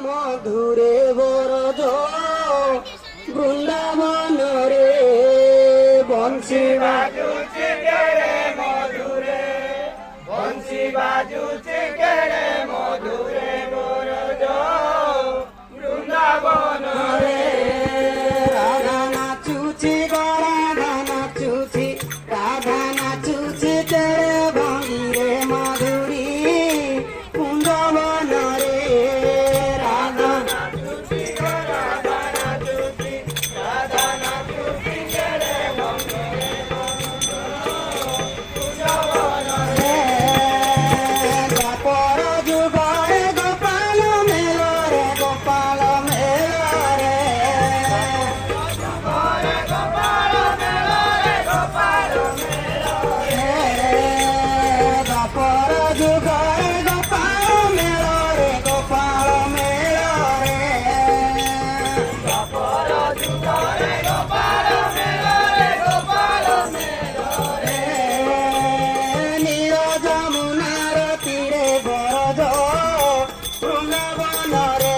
মধুরে বরজ বৃন্দাবন রে বংশী বাজুচি কেড়ে মধুরে বংশী বাজুচি কেড়ে মধুরে বরজ বৃন্দাবন রে রাধা নাচুছি রাধা নাচুছি রাধা নাচুছি কেড়ে ভঙ্গিরে মাধুরী কুঞ্জবন রে রাধা নাচুচি রাধা নাচুচি রাধা নাচুচি কেড়ে মধুরে বৃন্দাবন রে পর যুগরে গোপাল মেল রে গোপাল মেল রে হরে গোপাল মেল রে গোপাল মেল পর যুগরে গোপাল মেল রে গোপাল মেল রে পর যুগরে গোপাল মেল রে গোপাল মেল নীল যমুনার তীরে বরজ বৃন্দাবন রে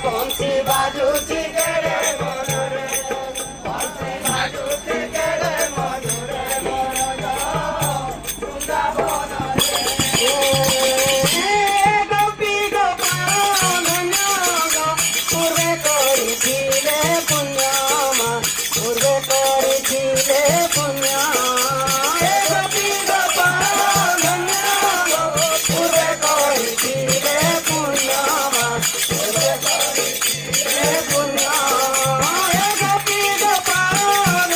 বংশী বাজুছি কেড়ে মধুরে বংশী বাজুচি কেড়ে মধুরে বরজ বৃন্দাবন রে গোপী গোপাল পূর্বে করেছিলে পুণ্যমা পূর্বে করেছিলে পুণ্য গোপী গোপাল পূর্বে করেছিলে পুণ্যমা পূর্বে করেছিলে পুণ্য গোপী গোপাল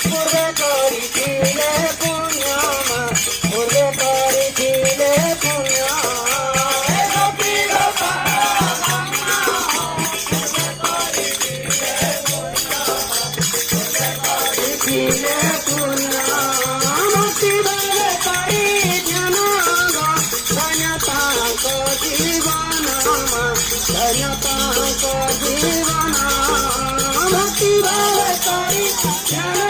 পূর্বে করেছিলে পুণ্যমা পূর্বে করেছিলে পুণ্য গোপী করেছিলে পুণ্য মুক্তি বলে করি জন ধন্যতাঙ্ক জীবন ধন্যতাঙ্ক জীবন মুক্তি বলে করি জন